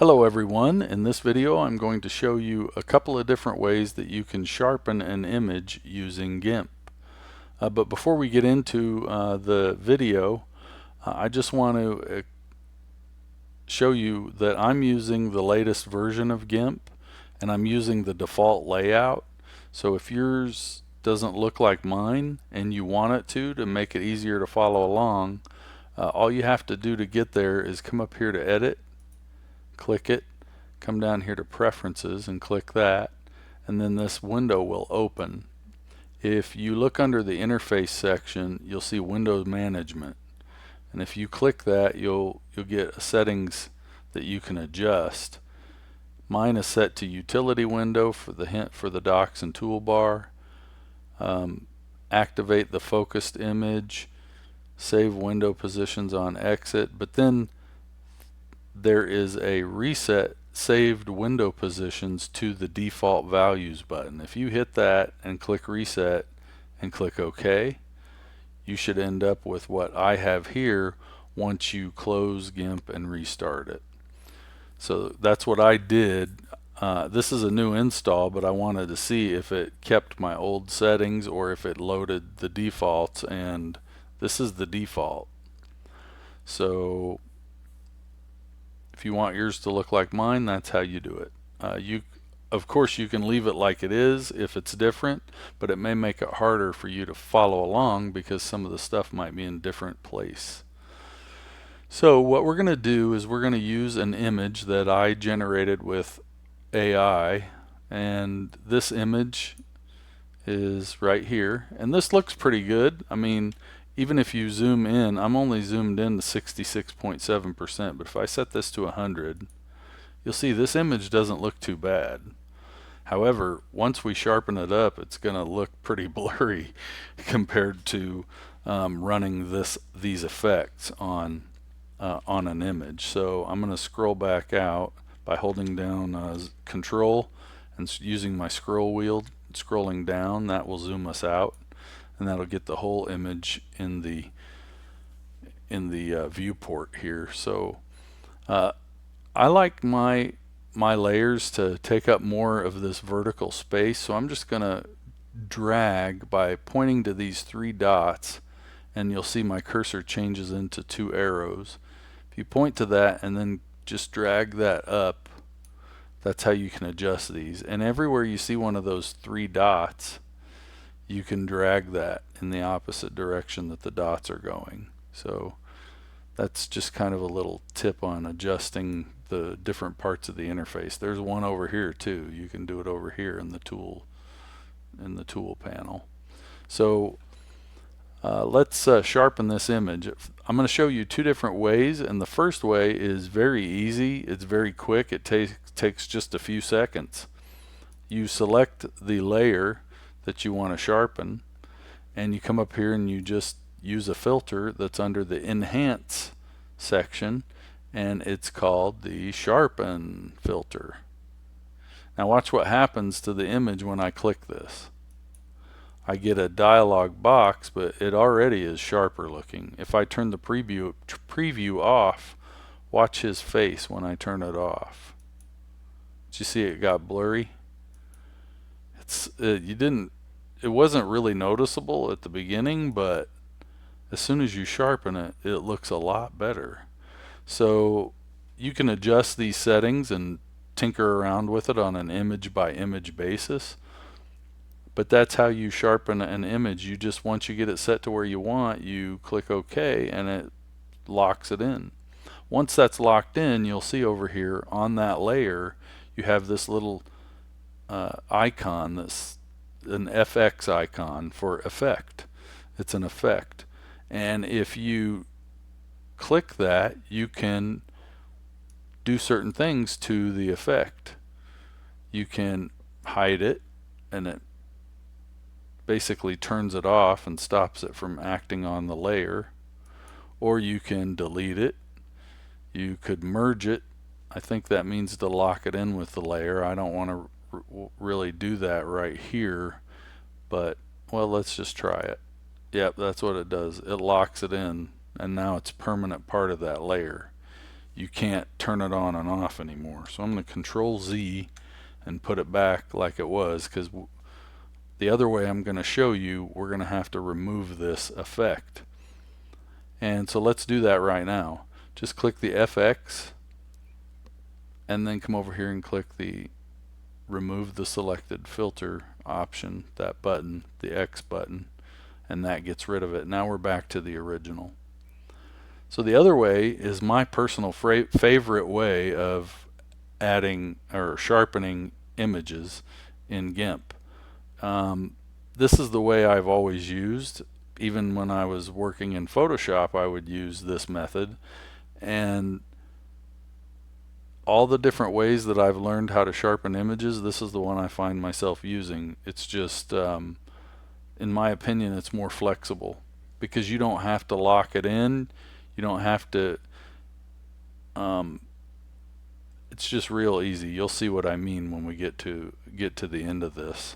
Hello everyone. In this video I'm going to show you a couple of different ways that you can sharpen an image using GIMP. But before we get into the video, I just want to show you that I'm using the latest version of GIMP and I'm using the default layout. So if yours doesn't look like mine and you want it to make it easier to follow along, all you have to do to get there is come up here to Edit, click it, come down here to Preferences and click that, and then this window will open. If you look under the Interface section, you'll see Windows Management, and if you click that, you'll get settings that you can adjust. Mine is set to Utility Window for the hint for the Docs and Toolbar. Activate the focused image, save window positions on exit, but then there is a reset saved window positions to the default values button. If you hit that and click reset and click OK, you should end up with what I have here once you close GIMP and restart it. So that's what I did. This is a new install, but I wanted to see if it kept my old settings or if it loaded the defaults, and this is the default. So if you want yours to look like mine, that's how you do it. Of course, you can leave it like it is if it's different, but it may make it harder for you to follow along because some of the stuff might be in different place. So what we're going to do is we're going to use an image that I generated with AI, and this image is right here, and this looks pretty good. I mean, even if you zoom in, I'm only zoomed in to 66.7%, but if I set this to 100, you'll see this image doesn't look too bad. However, once we sharpen it up, it's going to look pretty blurry compared to running these effects on an image. So I'm going to scroll back out by holding down Control and using my scroll wheel, scrolling down. That will zoom us out, and that'll get the whole image in the viewport here. So I like my layers to take up more of this vertical space, so I'm just gonna drag by pointing to these three dots, and you'll see my cursor changes into two arrows. If you point to that and then just drag that up, that's how you can adjust these. And everywhere you see one of those three dots, you can drag that in the opposite direction that the dots are going. So that's just kind of a little tip on adjusting the different parts of the interface. There's one over here too. You can do it over here in the tool panel. So let's sharpen this image. I'm going to show you two different ways, and the first way is very easy. It's very quick. It takes just a few seconds. You select the layer that you want to sharpen, and you come up here and you just use a filter that's under the Enhance section, and it's called the Sharpen filter. Now watch what happens to the image when I click this. I get a dialog box, but it already is sharper looking. If I turn the preview off, watch his face when I turn it off. Did you see it got blurry? It wasn't really noticeable at the beginning, but as soon as you sharpen it, it looks a lot better. So you can adjust these settings and tinker around with it on an image by image basis. But that's how you sharpen an image. You just, once you get it set to where you want, you click OK and it locks it in. Once that's locked in, you'll see over here on that layer you have this little icon, that's an FX icon for effect. It's an effect, and if you click that, you can do certain things to the effect. You can hide it, and it basically turns it off and stops it from acting on the layer, or you can delete it. You could merge it. I think that means to lock it in with the layer. I don't want to really do that right here, but well, let's just try it. Yep, that's what it does. It locks it in, and now it's a permanent part of that layer. you can't turn it on and off anymore. So I'm going to Control Z and put it back like it was, because the other way I'm going to show you, we're going to have to remove this effect. And so let's do that right now. Just click the FX and then come over here and click the remove the selected filter option, that button, the X button, and that gets rid of it. Now we're back to the original. So the other way is my personal favorite way of adding or sharpening images in GIMP. This is the way I've always used. Even when I was working in Photoshop, I would use this method. And all the different ways that I've learned how to sharpen images, this is the one I find myself using. It's just, in my opinion, it's more flexible because you don't have to lock it in. You don't have to, it's just real easy. You'll see what I mean when we get to the end of this.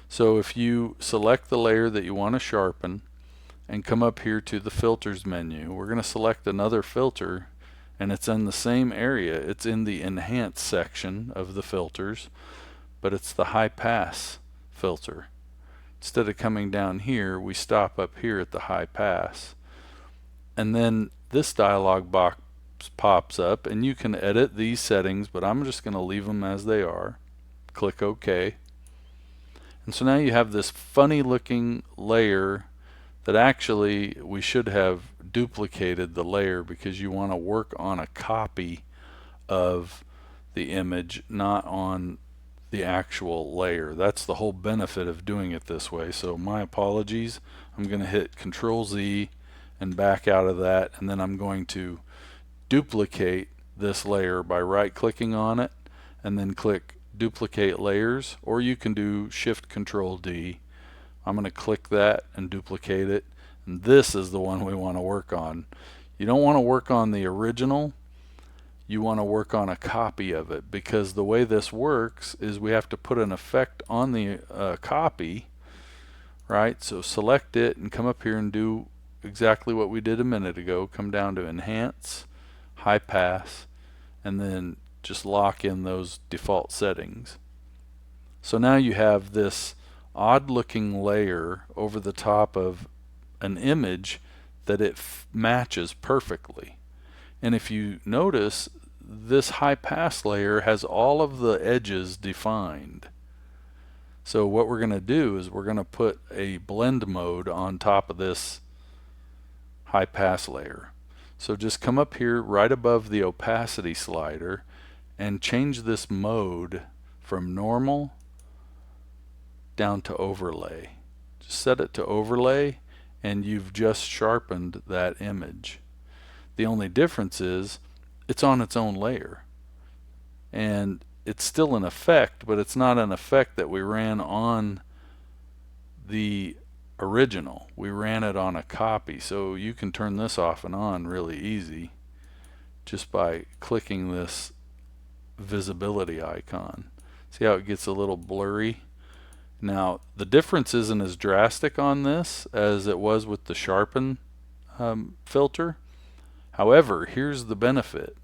So if you select the layer that you want to sharpen and come up here to the filters menu, we're going to select another filter, and it's in the same area. It's in the enhance section of the filters, but it's the high pass filter. Instead of coming down here, we stop up here at the high pass, and then this dialog box pops up, and you can edit these settings, but I'm just going to leave them as they are. Click OK. And so now you have this funny looking layer that actually we should have duplicated the layer, because you want to work on a copy of the image, not on the actual layer. That's the whole benefit of doing it this way. So my apologies. I'm going to hit Control Z and back out of that, and then I'm going to duplicate this layer by right clicking on it and then click duplicate layers, or you can do Shift Control D. I'm going to click that and duplicate it, and this is the one we want to work on. You don't want to work on the original, you want to work on a copy of it, because the way this works is we have to put an effect on the copy, right? So select it and come up here and do exactly what we did a minute ago. Come down to Enhance, High Pass, and then just lock in those default settings. So now you have this odd looking layer over the top of an image that it matches perfectly. And if you notice, this high pass layer has all of the edges defined. So what we're going to do is we're going to put a blend mode on top of this high pass layer. So just come up here right above the opacity slider and change this mode from normal down to overlay. Just set it to overlay, and you've just sharpened that image. The only difference is it's on its own layer, and it's still an effect, but it's not an effect that we ran on the original. We ran it on a copy. So you can turn this off and on really easy just by clicking this visibility icon. See how it gets a little blurry? Now the difference isn't as drastic on this as it was with the Sharpen filter. However, here's the benefit.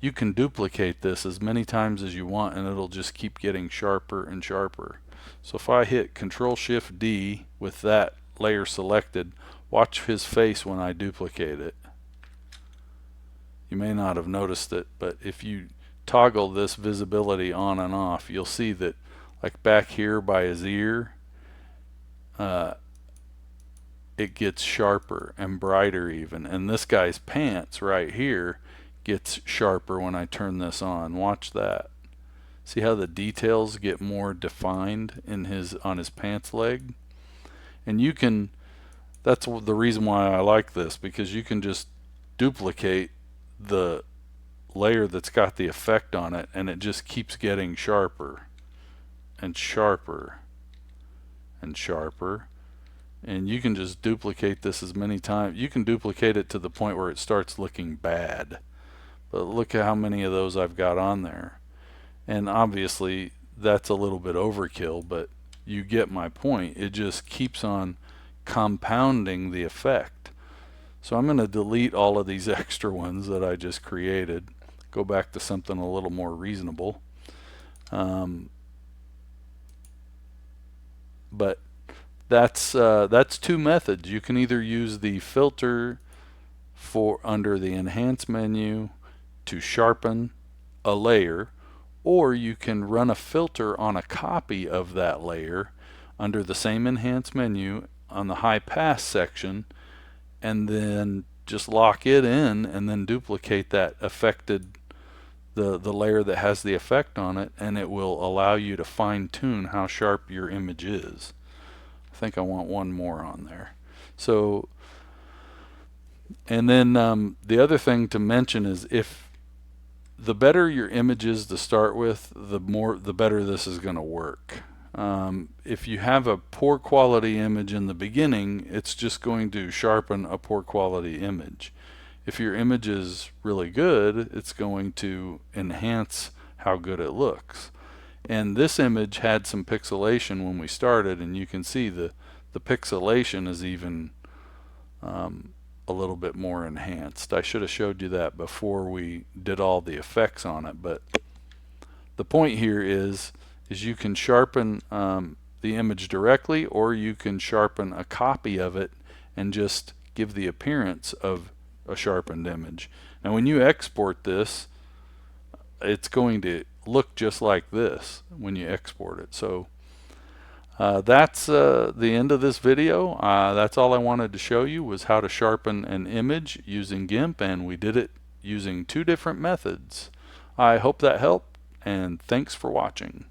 You can duplicate this as many times as you want, and it'll just keep getting sharper and sharper. So if I hit Control Shift D with that layer selected, watch his face when I duplicate it. You may not have noticed it, but if you toggle this visibility on and off, you'll see that, like back here by his ear, it gets sharper and brighter even, and this guy's pants right here gets sharper when I turn this on. Watch that. See how the details get more defined in on his pants leg? And you can, that's the reason why I like this, because you can just duplicate the layer that's got the effect on it, and it just keeps getting sharper and sharper and sharper. And you can just duplicate this as many times. You can duplicate it to the point where it starts looking bad. But look at how many of those I've got on there. And obviously that's a little bit overkill, but you get my point. It just keeps on compounding the effect. So I'm going to delete all of these extra ones that I just created, go back to something a little more reasonable. But that's two methods. You can either use the filter for under the enhance menu to sharpen a layer, or you can run a filter on a copy of that layer under the same enhance menu on the high pass section, and then just lock it in and then duplicate that affected the layer that has the effect on it, and it will allow you to fine-tune how sharp your image is. I think I want one more on there. So, and then the other thing to mention is, if the better your image is to start with, the better this is going to work. If you have a poor quality image in the beginning, it's just going to sharpen a poor quality image. If your image is really good, it's going to enhance how good it looks. And this image had some pixelation when we started, and you can see the pixelation is even a little bit more enhanced. I should have showed you that before we did all the effects on it, but the point here is you can sharpen the image directly, or you can sharpen a copy of it and just give the appearance of a sharpened image. Now when you export this, it's going to look just like this when you export it. So that's the end of this video. That's all I wanted to show you, was how to sharpen an image using GIMP, and we did it using two different methods. I hope that helped, and thanks for watching.